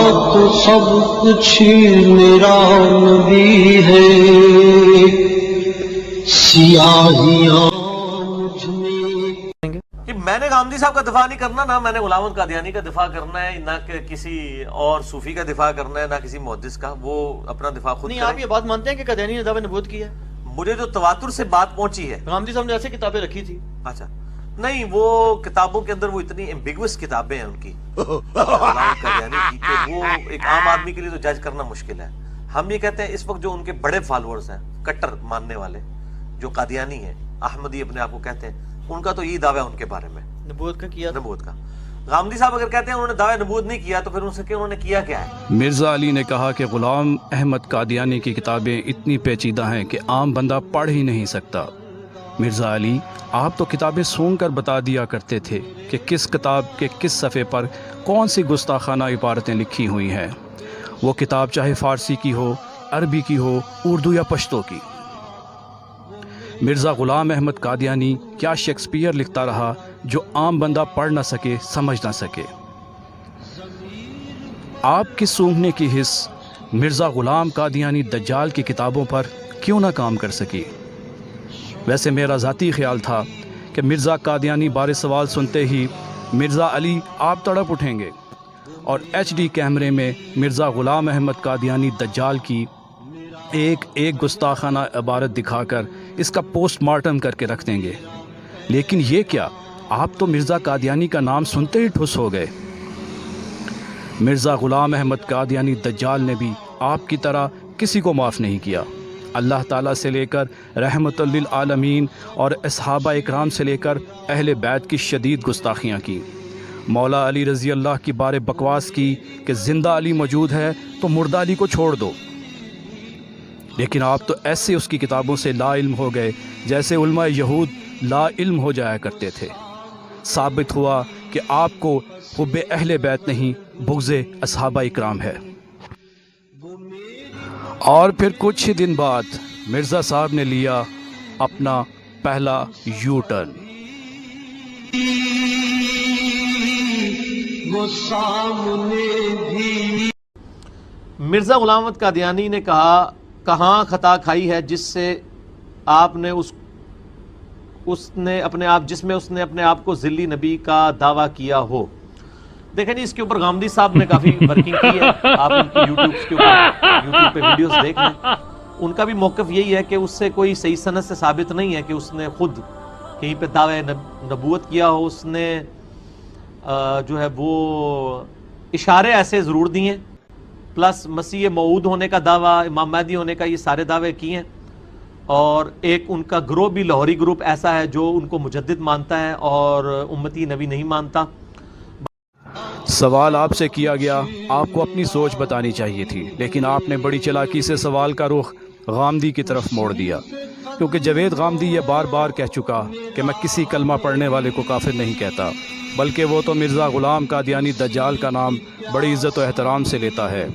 تو سب کچھ میرا نبی ہے، سیاہیاں مجھ میں۔ کہ میں نے غامدی صاحب کا دفاع نہیں کرنا، نہ میں نے غلام احمد قادیانی کا دفاع کرنا ہے، نہ کہ کسی اور صوفی کا دفاع کرنا ہے، نہ کسی محدث کا، وہ اپنا دفاع خود نہیں کریں۔ آپ یہ بات مانتے ہیں کہ قادیانی نے دعویٰ نبوت کیا ہے؟ مجھے جو تواتر سے بات پہنچی ہے، غامدی صاحب نے ایسے کتابیں رکھی تھی۔ اچھا نہیں، وہ کتابوں کے اندر وہ اتنی ایمبیگوس کتابیں ہیں ان کی غلام احمد قادیانی کی کہ وہ ایک عام آدمی کے لیے تو جج کرنا مشکل ہے۔ ہم یہ کہتے ہیں اس وقت جو ان کے بڑے فالوورز ہیں، کٹر ماننے والے جو قادیانی ہیں، احمدی اپنے آپ کو کہتے ہیں، ان کا تو یہ دعویٰ ہے ان کے بارے میں نبوت کا کیا؟ نبوت کا۔ غامدی صاحب اگر کہتے ہیں انہوں نے دعویٰ نبوت نہیں کیا تو پھر ان سے کہ انہوں نے کیا کیا ہے؟ مرزا علی نے کہا کہ غلام احمد قادیانی کی کتابیں اتنی پیچیدہ ہیں کہ عام بندہ پڑھ ہی نہیں سکتا۔ مرزا علی آپ تو کتابیں سونگ کر بتا دیا کرتے تھے کہ کس کتاب کے کس صفحے پر کون سی گستاخانہ عبارتیں لکھی ہوئی ہیں، وہ کتاب چاہے فارسی کی ہو، عربی کی ہو، اردو یا پشتو کی۔ مرزا غلام احمد قادیانی کیا شیکسپیئر لکھتا رہا جو عام بندہ پڑھ نہ سکے، سمجھ نہ سکے۔ آپ کی سونگنے کی حس مرزا غلام قادیانی دجال کی کتابوں پر کیوں نہ کام کر سکی؟ ویسے میرا ذاتی خیال تھا کہ مرزا قادیانی بارے سوال سنتے ہی مرزا علی آپ تڑپ اٹھیں گے اور ایچ ڈی کیمرے میں مرزا غلام احمد قادیانی دجال کی ایک ایک گستاخانہ عبارت دکھا کر اس کا پوسٹ مارٹم کر کے رکھ دیں گے، لیکن یہ کیا، آپ تو مرزا قادیانی کا نام سنتے ہی ٹھس ہو گئے۔ مرزا غلام احمد قادیانی دجال نے بھی آپ کی طرح کسی کو معاف نہیں کیا۔ اللہ تعالیٰ سے لے کر رحمت للعالمین اور اصحابہ اکرام سے لے کر اہل بیت کی شدید گستاخیاں کی۔ مولا علی رضی اللہ کی بارے بکواس کی کہ زندہ علی موجود ہے تو مردہ علی کو چھوڑ دو، لیکن آپ تو ایسے اس کی کتابوں سے لا علم ہو گئے جیسے علماء یہود لا علم ہو جایا کرتے تھے۔ ثابت ہوا کہ آپ کو حب اہل بیت نہیں، بغض اصحابہ اکرام ہے۔ اور پھر کچھ ہی دن بعد مرزا صاحب نے لیا اپنا پہلا یو ٹرن۔ وہ سامنے بھی مرزا غلام احمد قادیانی نے کہا کہاں خطا کھائی ہے جس سے آپ نے جس میں اس نے اپنے آپ کو ذلی نبی کا دعویٰ کیا ہو۔ دیکھیں جی، اس کے اوپر غامدی صاحب نے کافی ورکنگ کی ہے، آپ ان کی یوٹیوب پہ ویڈیوز دیکھ لیں۔ ان کا بھی موقف یہی ہے کہ اس سے کوئی صحیح سند سے ثابت نہیں ہے کہ اس نے خود کہیں پہ دعوی نبوت کیا ہو۔ اس نے جو ہے وہ اشارے ایسے ضرور دیے ہیں، پلس مسیح موعود ہونے کا دعویٰ، امام مہدی ہونے کا، یہ سارے دعوے کیے ہیں۔ اور ایک ان کا گروہ بھی لاہوری گروپ ایسا ہے جو ان کو مجدد مانتا ہے اور امتی نبی نہیں مانتا۔ سوال آپ سے کیا گیا، آپ کو اپنی سوچ بتانی چاہیے تھی، لیکن آپ نے بڑی چلاکی سے سوال کا رخ غامدی کی طرف موڑ دیا، کیونکہ جاوید غامدی یہ بار بار کہہ چکا کہ میں کسی کلمہ پڑھنے والے کو کافر نہیں کہتا، بلکہ وہ تو مرزا غلام قادیانی دجال کا نام بڑی عزت و احترام سے لیتا ہے۔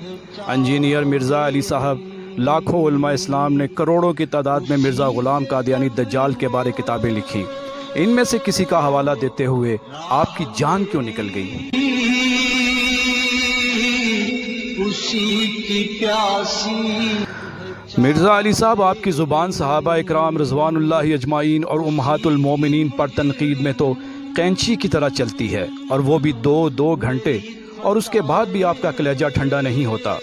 انجینئر مرزا علی صاحب، لاکھوں علماء اسلام نے کروڑوں کی تعداد میں مرزا غلام قادیانی دجال کے بارے کتابیں لکھی، ان میں سے کسی کا حوالہ دیتے ہوئے آپ کی جان کیوں نکل گئی؟ اسی کی پیاسی مرزا علی صاحب، آپ کی زبان صحابہ اکرام رضوان اللہ اجمعین اور امہات المومنین پر تنقید میں تو کینچی کی طرح چلتی ہے، اور وہ بھی دو گھنٹے، اور اس کے بعد بھی آپ کا کلیجہ ٹھنڈا نہیں ہوتا۔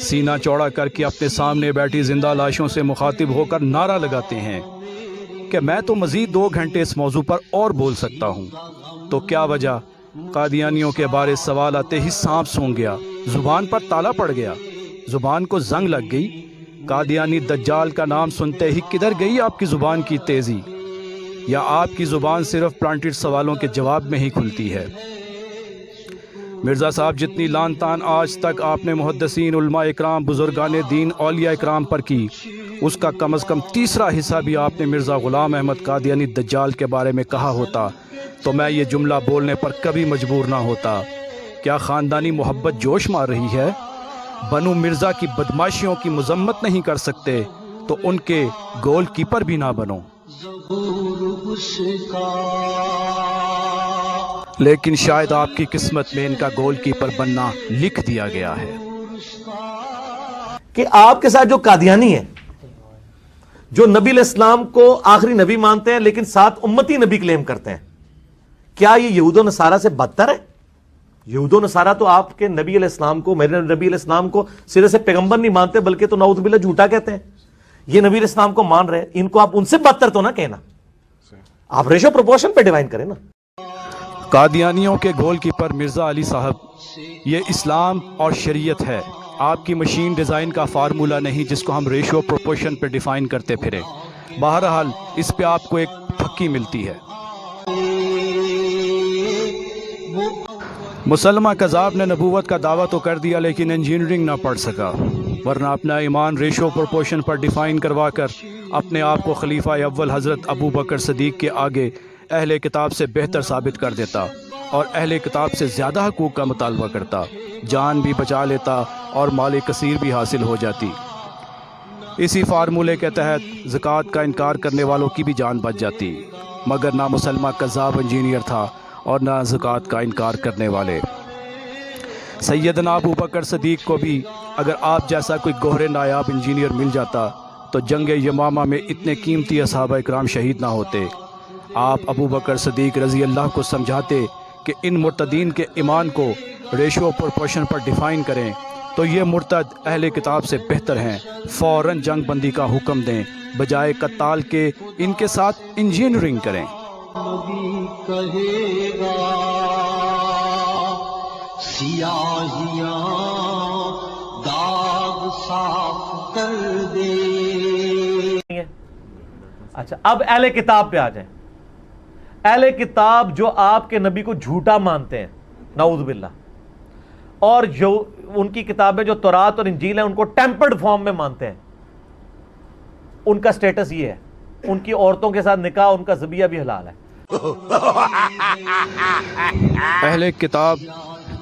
سینہ چوڑا کر کے اپنے سامنے بیٹھی زندہ لاشوں سے مخاطب ہو کر نعرہ لگاتے ہیں کہ میں تو مزید 2 گھنٹے اس موضوع پر اور بول سکتا ہوں۔ تو کیا وجہ؟ قادیانیوں کے بارے سوال آتے ہی سانپ سونگ گیا، زبان پر تالا پڑ گیا، زبان کو زنگ لگ گئی۔ قادیانی دجال کا نام سنتے ہی کدھر گئی آپ کی زبان کی تیزی؟ یا آپ کی زبان صرف پلانٹڈ سوالوں کے جواب میں ہی کھلتی ہے؟ مرزا صاحب، جتنی لان تان آج تک آپ نے محدثین، علماء اکرام، بزرگان دین، اولیاء اکرام پر کی، اس کا کم از کم تیسرا حصہ بھی آپ نے مرزا غلام احمد قادیانی دجال کے بارے میں کہا ہوتا تو میں یہ جملہ بولنے پر کبھی مجبور نہ ہوتا۔ کیا خاندانی محبت جوش مار رہی ہے؟ بنو مرزا کی بدماشیوں کی مذمت نہیں کر سکتے تو ان کے گول کیپر بھی نہ بنو۔ لیکن شاید آپ کی قسمت میں ان کا گول کیپر بننا لکھ دیا گیا ہے۔ کہ آپ کے ساتھ جو قادیانی ہے، جو نبی علیہ السلام کو آخری نبی مانتے ہیں لیکن ساتھ امتی نبی کلیم کرتے ہیں، کیا یہ یہود و نصارہ سے بدتر ہے؟ یہود و نصارہ تو آپ کے نبی علیہ السلام کو، میرے نبی علیہ السلام کو سرے سے پیغمبر نہیں مانتے، بلکہ تو نعوذ باللہ جھوٹا کہتے ہیں۔ یہ نبی علیہ السلام کو مان رہے ہیں، ان کو آپ ان سے بدتر تو نہ کہنا، آپ ریشو پروپورشن پہ ڈیوائن کریں نا۔ قادیانیوں کے گول کیپر مرزا علی صاحب، یہ اسلام اور شریعت ہے، آپ کی مشین ڈیزائن کا فارمولہ نہیں جس کو ہم ریشو پروپورشن پہ ڈیفائن کرتے پھریں۔ بہرحال اس پہ آپ کو ایک پھکی ملتی ہے۔ مسلمہ کذاب نے نبوت کا دعویٰ تو کر دیا لیکن انجینئرنگ نہ پڑھ سکا، ورنہ اپنا ایمان ریشو پروپورشن پر ڈیفائن کروا کر اپنے آپ کو خلیفہ اول حضرت ابو بکر صدیق کے آگے اہل کتاب سے بہتر ثابت کر دیتا اور اہل کتاب سے زیادہ حقوق کا مطالبہ کرتا، جان بھی بچا لیتا اور مال کثیر بھی حاصل ہو جاتی۔ اسی فارمولے کے تحت زکوٰۃ کا انکار کرنے والوں کی بھی جان بچ جاتی، مگر نہ مسلمہ کذاب انجینئر تھا اور نہ زکوٰۃ کا انکار کرنے والے۔ سیدنا ابو بکر صدیق کو بھی اگر آپ جیسا کوئی گوہر نایاب انجینئر مل جاتا تو جنگ یمامہ میں اتنے قیمتی صحابہ اکرام شہید نہ ہوتے۔ آپ ابو بکر صدیق رضی اللہ کو سمجھاتے کہ ان مرتدین کے ایمان کو ریشو پروپورشن پر ڈیفائن کریں تو یہ مرتد اہل کتاب سے بہتر ہیں، فوراً جنگ بندی کا حکم دیں، بجائے قتال کے ان کے ساتھ انجینئرنگ کریں۔ نبی کہے گا سیاہیاں داغ صاف کر دے۔ اچھا، اب اہل کتاب پہ آ جائیں۔ اہل کتاب جو آپ کے نبی کو جھوٹا مانتے ہیں، نعوذ باللہ، اور جو ان کی کتابیں جو تورات اور انجیل ہیں ان کو ٹیمپرڈ فارم میں مانتے ہیں، ان کا سٹیٹس یہ ہے، ان کی عورتوں کے ساتھ نکاح، ان کا ذبیحہ بھی حلال ہے۔ اہل کتاب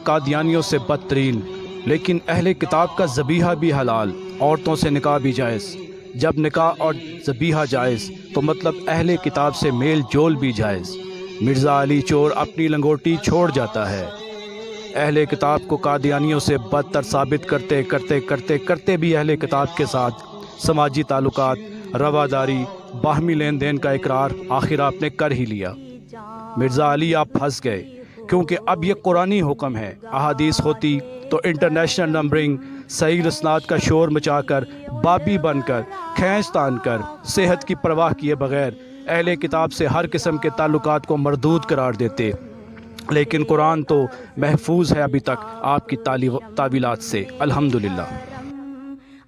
قادیانیوں سے بدترین، لیکن اہل کتاب کا ذبیحہ بھی حلال، عورتوں سے نکاح بھی جائز۔ جب نکاح اور ذبیحہ جائز تو مطلب اہل کتاب سے میل جول بھی جائز۔ مرزا علی چور اپنی لنگوٹی چھوڑ جاتا ہے۔ اہل کتاب کو قادیانیوں سے بدتر ثابت کرتے کرتے کرتے کرتے بھی اہل کتاب کے ساتھ سماجی تعلقات، رواداری، باہمی لین دین کا اقرار آخر آپ نے کر ہی لیا۔ مرزا علی آپ پھنس گئے، کیونکہ اب یہ قرآنی حکم ہے۔ احادیث ہوتی تو انٹرنیشنل نمبرنگ، صحیح رسنات کا شور مچا کر، بابی بن کر، کھینچ تان کر، صحت کی پرواہ کیے بغیر اہل کتاب سے ہر قسم کے تعلقات کو مردود قرار دیتے، لیکن قرآن تو محفوظ ہے ابھی تک آپ کی تعویلات سے، الحمدللہ۔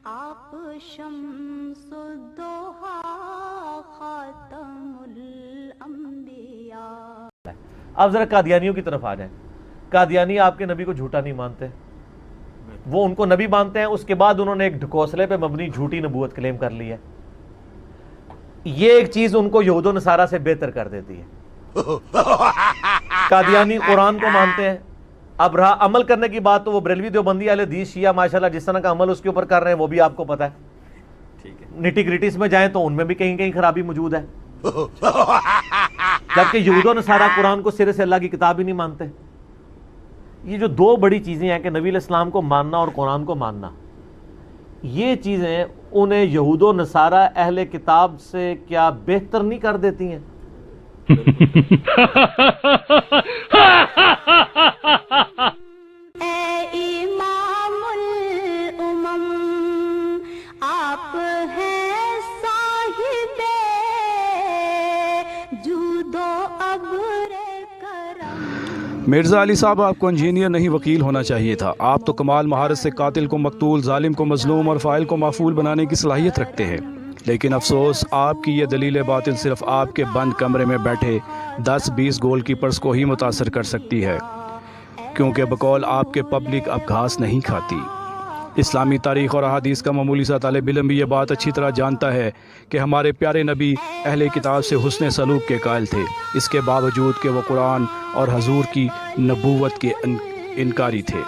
آپ شمس الضحیٰ خاتم الانبیاء۔ اب ذرا قادیانیوں کی طرف آ جائیں۔ قادیانی آپ کے نبی کو جھوٹا نہیں مانتے، وہ ان کو نبی مانتے ہیں، اس کے بعد انہوں نے ایک ڈھکوسلے پہ مبنی جھوٹی نبوت کلیم کر لی ہے۔ یہ ایک چیز ان کو یہود و نصارہ سے بہتر کر دیتی ہے۔ قادیانی قرآن کو مانتے ہیں، اب رہا عمل کرنے کی بات تو وہ بریلوی دیوبندی اہل حدیث شیعہ ماشاءاللہ جس طرح کا عمل اس کے اوپر کر رہے ہیں وہ بھی آپ کو پتہ ہے۔ نٹی گریٹیز میں جائیں تو ان میں بھی کہیں کہیں خرابی موجود ہے، جبکہ یہود و نصارہ قرآن کو سرے سے اللہ کی کتاب ہی نہیں مانتے۔ یہ جو دو بڑی چیزیں ہیں کہ نبی علیہ السلام کو ماننا اور قرآن کو ماننا، یہ چیزیں انہیں یہود و نصارہ اہل کتاب سے کیا بہتر نہیں کر دیتی ہیں؟ اے امام الامم، آپ ہیں صاحب جود و ابر کرم۔ مرزا علی صاحب، آپ کو انجینئر نہیں وکیل ہونا چاہیے تھا۔ آپ تو کمال مہارت سے قاتل کو مقتول، ظالم کو مظلوم اور فاعل کو مفعول بنانے کی صلاحیت رکھتے ہیں، لیکن افسوس آپ کی یہ دلیل باطل صرف آپ کے بند کمرے میں بیٹھے 10-20 گول کیپرز کو ہی متاثر کر سکتی ہے، کیونکہ بقول آپ کے پبلک اب گھاس نہیں کھاتی۔ اسلامی تاریخ اور احادیث کا معمولی سا طالب علم بھی یہ بات اچھی طرح جانتا ہے کہ ہمارے پیارے نبی اہل کتاب سے حسن سلوک کے قائل تھے، اس کے باوجود کہ وہ قرآن اور حضور کی نبوت کے انکاری تھے۔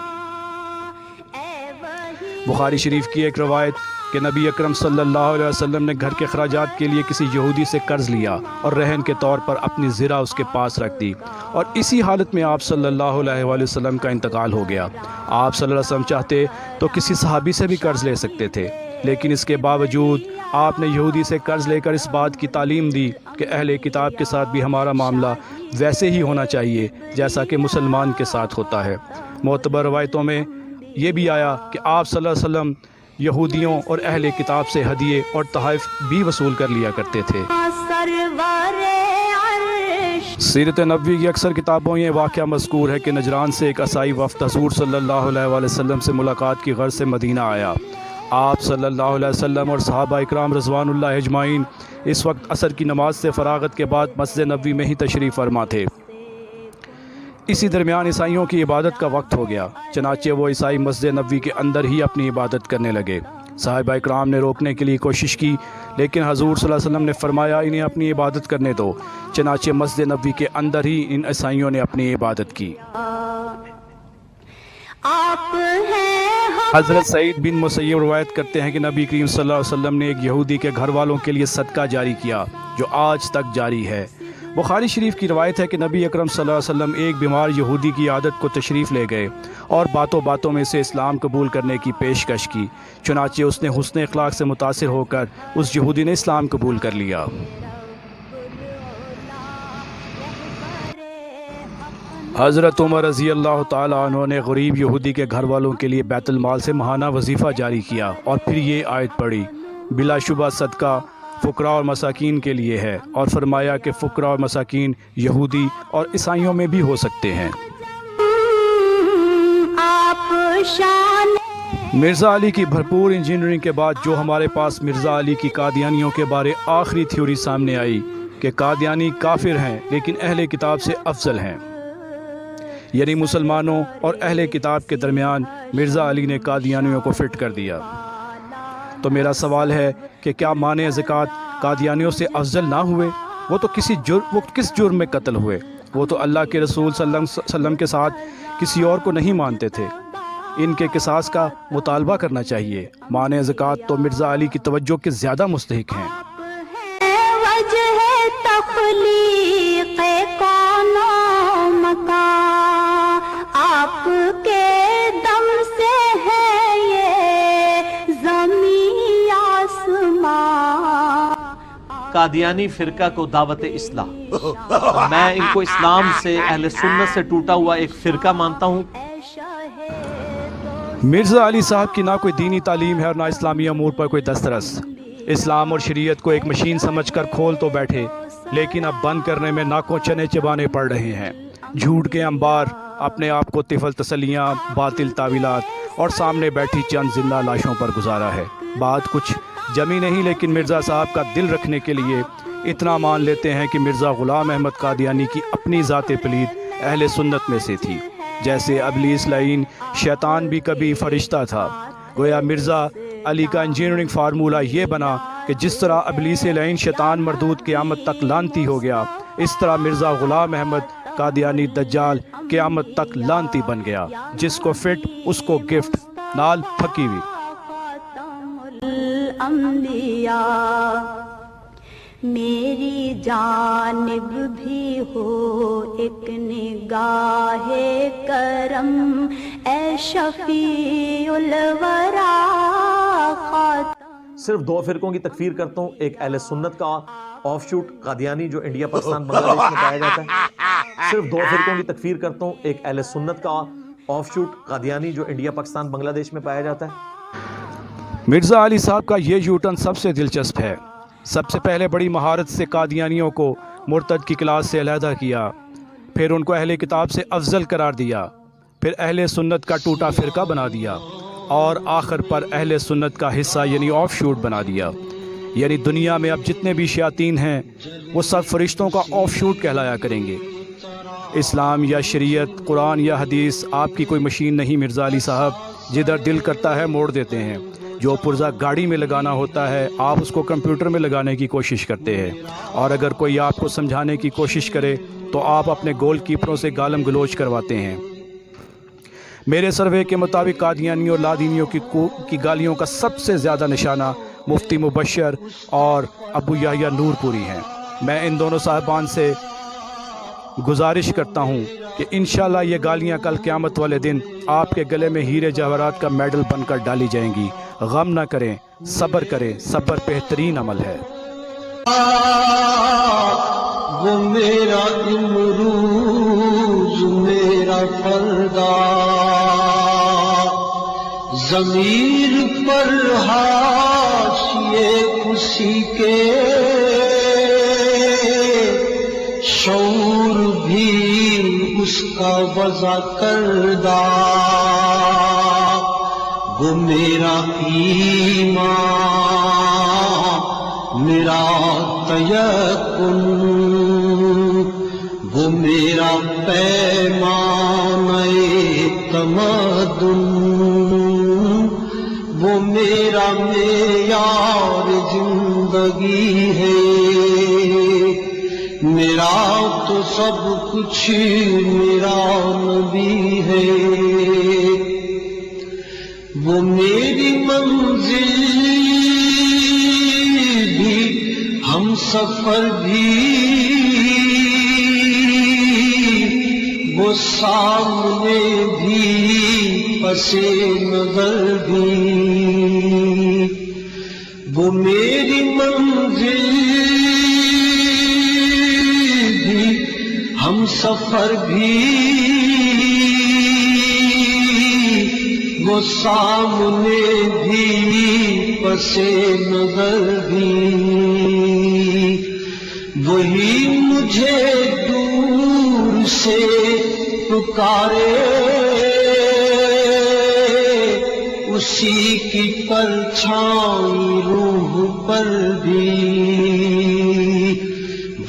بخاری شریف کی ایک روایت کہ نبی اکرم صلی اللہ علیہ وسلم نے گھر کے اخراجات کے لیے کسی یہودی سے قرض لیا اور رہن کے طور پر اپنی زرہ اس کے پاس رکھ دی، اور اسی حالت میں آپ صلی اللہ علیہ وآلہ وسلم کا انتقال ہو گیا۔ آپ صلی اللہ علیہ وسلم چاہتے تو کسی صحابی سے بھی قرض لے سکتے تھے، لیکن اس کے باوجود آپ نے یہودی سے قرض لے کر اس بات کی تعلیم دی کہ اہل کتاب کے ساتھ بھی ہمارا معاملہ ویسے ہی ہونا چاہیے جیسا کہ مسلمان کے ساتھ ہوتا ہے۔ معتبر روایتوں میں یہ بھی آیا کہ آپ صلی اللہ علیہ وسلم یہودیوں اور اہل کتاب سے ہدیے اور تحائف بھی وصول کر لیا کرتے تھے۔ سرور عرش سیرت نبوی کی اکثر کتابوں یہ واقعہ مذکور ہے کہ نجران سے ایک عیسائی وفد حضور صلی اللہ علیہ وآلہ وسلم سے ملاقات کی غرض سے مدینہ آیا۔ آپ صلی اللہ علیہ وسلم اور صحابہ اکرام رضوان اللہ اجمعین اس وقت عصر کی نماز سے فراغت کے بعد مسجد نبوی میں ہی تشریف فرما تھے۔ اسی درمیان عیسائیوں کی عبادت کا وقت ہو گیا، چنانچہ وہ عیسائی مسجد نبوی کے اندر ہی اپنی عبادت کرنے لگے۔ صحابہ اکرام نے روکنے کے لیے کوشش کی، لیکن حضور صلی اللہ علیہ وسلم نے فرمایا انہیں اپنی عبادت کرنے دو، چنانچہ مسجد نبوی کے اندر ہی ان عیسائیوں نے اپنی عبادت کی۔ آپ ہیں حضرت سعید بن مسیب روایت کرتے ہیں کہ نبی کریم صلی اللہ علیہ وسلم نے ایک یہودی کے گھر والوں کے لیے صدقہ جاری کیا جو آج تک جاری ہے۔ بخاری شریف کی روایت ہے کہ نبی اکرم صلی اللہ علیہ وسلم ایک بیمار یہودی کی عادت کو تشریف لے گئے اور باتوں باتوں میں سے اسلام قبول کرنے کی پیشکش کی، چنانچہ اس نے حسن اخلاق سے متاثر ہو کر اس یہودی نے اسلام قبول کر لیا۔ حضرت عمر رضی اللہ تعالیٰ عنہ نے غریب یہودی کے گھر والوں کے لیے بیت المال سے ماہانہ وظیفہ جاری کیا اور پھر یہ آیت پڑھی، بلا شبہ صدقہ فقراء اور مساکین کے لیے ہے، اور فرمایا کہ فقراء اور مساکین یہودی اور عیسائیوں میں بھی ہو سکتے ہیں۔ آپ شان مرزا علی کی بھرپور انجینئرنگ کے بعد جو ہمارے پاس مرزا علی کی قادیانیوں کے بارے آخری تھیوری سامنے آئی کہ قادیانی کافر ہیں لیکن اہل کتاب سے افضل ہیں، یعنی مسلمانوں اور اہل کتاب کے درمیان مرزا علی نے قادیانیوں کو فٹ کر دیا۔ تو میرا سوال ہے کہ کیا مانع زکوٰۃ قادیانیوں سے افضل نہ ہوئے؟ وہ تو کس جرم میں قتل ہوئے؟ وہ تو اللہ کے رسول صلی اللہ علیہ وسلم کے ساتھ کسی اور کو نہیں مانتے تھے۔ ان کے قصاص کا مطالبہ کرنا چاہیے۔ مانع زکوٰۃ تو مرزا علی کی توجہ کے زیادہ مستحق ہیں۔ وجہ تخلیق کون و مکان آپ کے دم سے ہے یہ زمین آسمان۔ قادیانی فرقہ کو دعوت اصلاح، میں ان کو اسلام سے اہل سنت سے ٹوٹا ہوا ایک فرقہ مانتا ہوں۔ مرزا علی صاحب کی نہ کوئی دینی تعلیم ہے اور نہ اسلامی امور پر کوئی دسترس۔ اسلام اور شریعت کو ایک مشین سمجھ کر کھول تو بیٹھے، لیکن اب بند کرنے میں ناکوں چنے چبانے پڑ رہے ہیں۔ جھوٹ کے انبار، اپنے آپ کو طفل تسلیاں، باطل تعویلات اور سامنے بیٹھی چند زندہ لاشوں پر گزارا ہے۔ بات کچھ جمی نہیں، لیکن مرزا صاحب کا دل رکھنے کے لیے اتنا مان لیتے ہیں کہ مرزا غلام احمد قادیانی کی اپنی ذات پلید اہل سنت میں سے تھی، جیسے ابلیس لعین شیطان بھی کبھی فرشتہ تھا۔ گویا مرزا علی کا انجینئرنگ فارمولہ یہ بنا کہ جس طرح ابلیس لعین شیطان مردود قیامت تک لانتی ہو گیا، اس طرح مرزا غلام احمد قادیانی دجال قیامت تک لانتی بن گیا۔ جس کو فٹ اس کو گفٹ، نال پھکی ہوئی۔ الانبیاء میری جانب بھی ہو ایک نگاہ کرم اے شفیع الورا خاتم۔ صرف دو فرقوں کی تکفیر کرتا ہوں، ایک اہل سنت کا آف شوٹ قادیانی جو انڈیا پاکستان بنگلہ دیش میں پایا جاتا ہے۔ صرف دو فرقوں کی تکفیر کرتا ہوں، ایک اہل سنت کا آف شوٹ قادیانی جو انڈیا پاکستان بنگلہ دیش میں پایا جاتا ہے۔ مرزا علی صاحب کا یہ یوٹرن سب سے دلچسپ ہے۔ سب سے پہلے بڑی مہارت سے قادیانیوں کو مرتد کی کلاس سے علیحدہ کیا، پھر ان کو اہل کتاب سے افضل قرار دیا، پھر اہل سنت کا ٹوٹا فرقہ بنا دیا، اور آخر پر اہل سنت کا حصہ یعنی آف شوٹ بنا دیا۔ یعنی دنیا میں اب جتنے بھی شیاطین ہیں وہ سب فرشتوں کا آف شوٹ کہلایا کریں گے۔ اسلام یا شریعت، قرآن یا حدیث آپ کی کوئی مشین نہیں مرزا علی صاحب، جدھر دل کرتا ہے موڑ دیتے ہیں۔ جو پرزہ گاڑی میں لگانا ہوتا ہے آپ اس کو کمپیوٹر میں لگانے کی کوشش کرتے ہیں، اور اگر کوئی آپ کو سمجھانے کی کوشش کرے تو آپ اپنے گول کیپروں سے گالم گلوچ کرواتے ہیں۔ میرے سروے کے مطابق قادیانیوں اور لادینیوں کی گالیوں کا سب سے زیادہ نشانہ مفتی مبشر اور ابو یحییٰ نور پوری ہیں۔ میں ان دونوں صاحبان سے گزارش کرتا ہوں کہ انشاءاللہ یہ گالیاں کل قیامت والے دن آپ کے گلے میں ہیرے جواہرات کا میڈل بن کر ڈالی جائیں گی۔ غم نہ کریں، صبر کریں، صبر بہترین عمل ہے۔ وہ میرا امروز میرا فردا، ضمیر پر حاشیے اسی کے، شعور بھی اس کا وضع کردہ، وہ میرا ایمان میرا تیقن، وہ میرا پیمانہ تمدن، وہ میرا معیار زندگی ہے، میرا تو سب کچھ میرا نبی ہے، وہ میری منزل بھی ہم سفر بھی، وہ سامنے بھی پس نظر بھی، وہ میری منزل بھی ہم سفر بھی، وہ سامنے بھی پس نظر بھی، وہی مجھے دور سے پکارے، اسی کی پرچھائی روح پر بھی،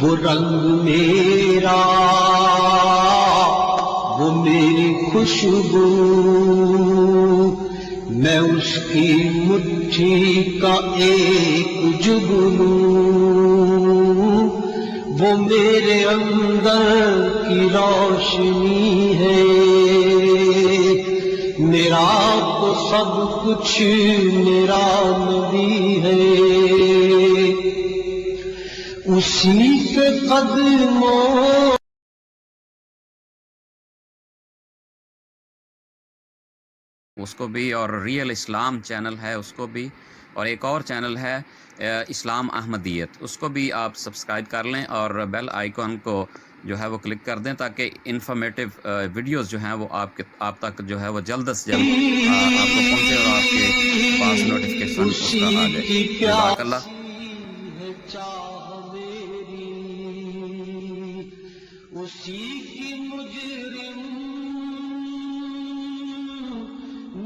وہ رنگ میرا وہ میری خوشبو، میں اس کی مٹھی کا ایک جگنو، وہ میرے اندر کی روشنی ہے، میرا تو سب کچھ میرا نبی ہے، اسی کے قدموں اس کو بھی، اور ریئل اسلام چینل ہے اس کو بھی، اور ایک اور چینل ہے اسلام احمدیت، اس کو بھی آپ سبسکرائب کر لیں اور بیل آئیکن کو جو ہے وہ کلک کر دیں تاکہ انفارمیٹیو ویڈیوز جو ہیں وہ آپ تک جو ہے وہ جلد سے جلد آپ کو پہنچے اور آپ کے پاس نوٹیفیکیشن اس کا آ جائے۔ جزاک اللہ۔ اسی کی مجرم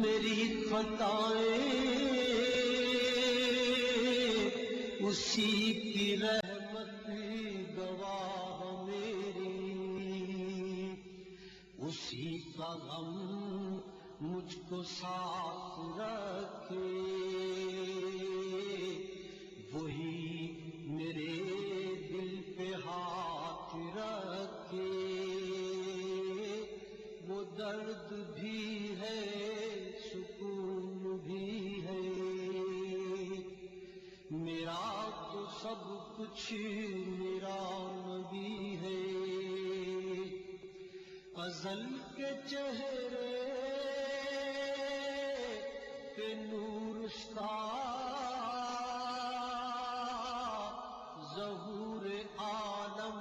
میری خطائیں، اسی کی رحمت گواہ میری، اسی کا غم مجھ کو ساتھ رکھے، وہی میرے دل پہ ہاتھ رکھے، وہ درد بھی ہے سکون بھی ہے، میرا تو سب کچھ میرا نبی ہے، ازل کے چہرے پہ نور اس کا، ظہور عالم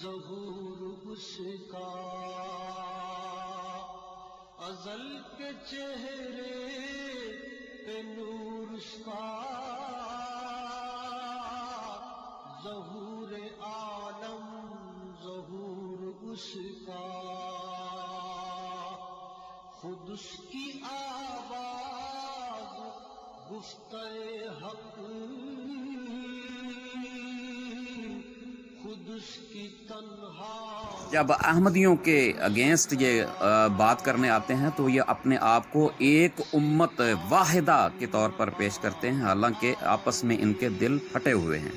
ظہور اس کا، ازل کے چہرے پہ نور اس کا، ظہور عالم ظہور اس کا، خود اس کی آواز گفتہ حق، خود اس کی تنہا۔ جب احمدیوں کے اگینسٹ یہ بات کرنے آتے ہیں تو یہ اپنے آپ کو ایک امت واحدہ کے طور پر پیش کرتے ہیں، حالانکہ آپس میں ان کے دل پھٹے ہوئے ہیں۔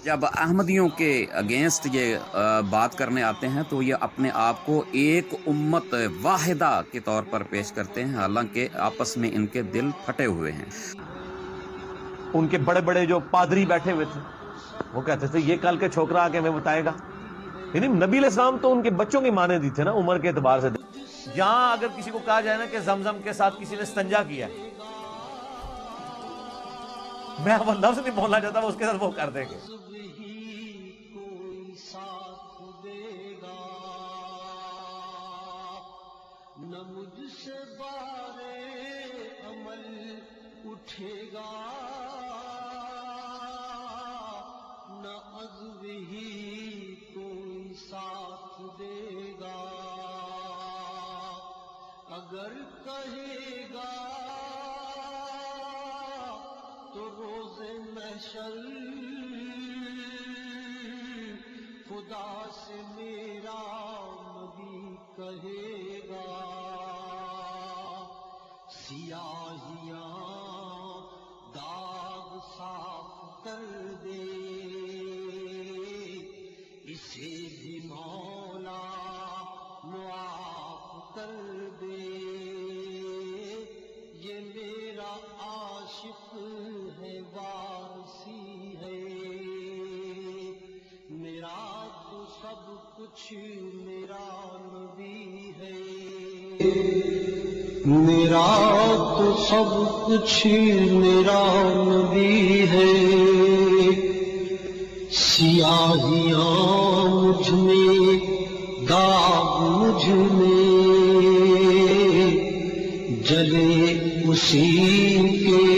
جب احمدیوں کے اگینسٹ یہ بات کرنے آتے ہیں تو یہ اپنے آپ کو ایک امت واحدہ کے طور پر پیش کرتے ہیں، حالانکہ آپس میں ان کے دل پھٹے ہوئے ہیں۔ ان کے بڑے بڑے جو پادری بیٹھے ہوئے تھے وہ کہتے تھے یہ کل کے چھوکرا آ کے ہمیں بتائے گا، یعنی نبی علیہ السلام تو ان کے بچوں کی مانے دی تھے نا عمر کے اعتبار سے۔ یہاں اگر کسی کو کہا جائے نا کہ زمزم کے ساتھ کسی نے استنجا کیا ہے، میں وہ لفظ نہیں بولنا چاہتا، وہ اس کے ساتھ وہ کر دیں گے۔ کوئی ساتھ دے گا نہ مجھ سے بارے عمل اٹھے گا، نہ عزم ہی کوئی ساتھ دے گا، اگر کہے گا تو روز محشر خدا سے میرا نبی کہے گا، سیاہیاں داغ صاف کر دے، اسے بھی مولا معاف کر دے، یہ میرا عاشق ہے وارسی ہے، میرا تو سب کچھ میرا نبی ہے، میرا تو سب کچھ میرا نبی ہے، سیاہیاں مجھ میں داغ مجھ میں، جلے اسی کے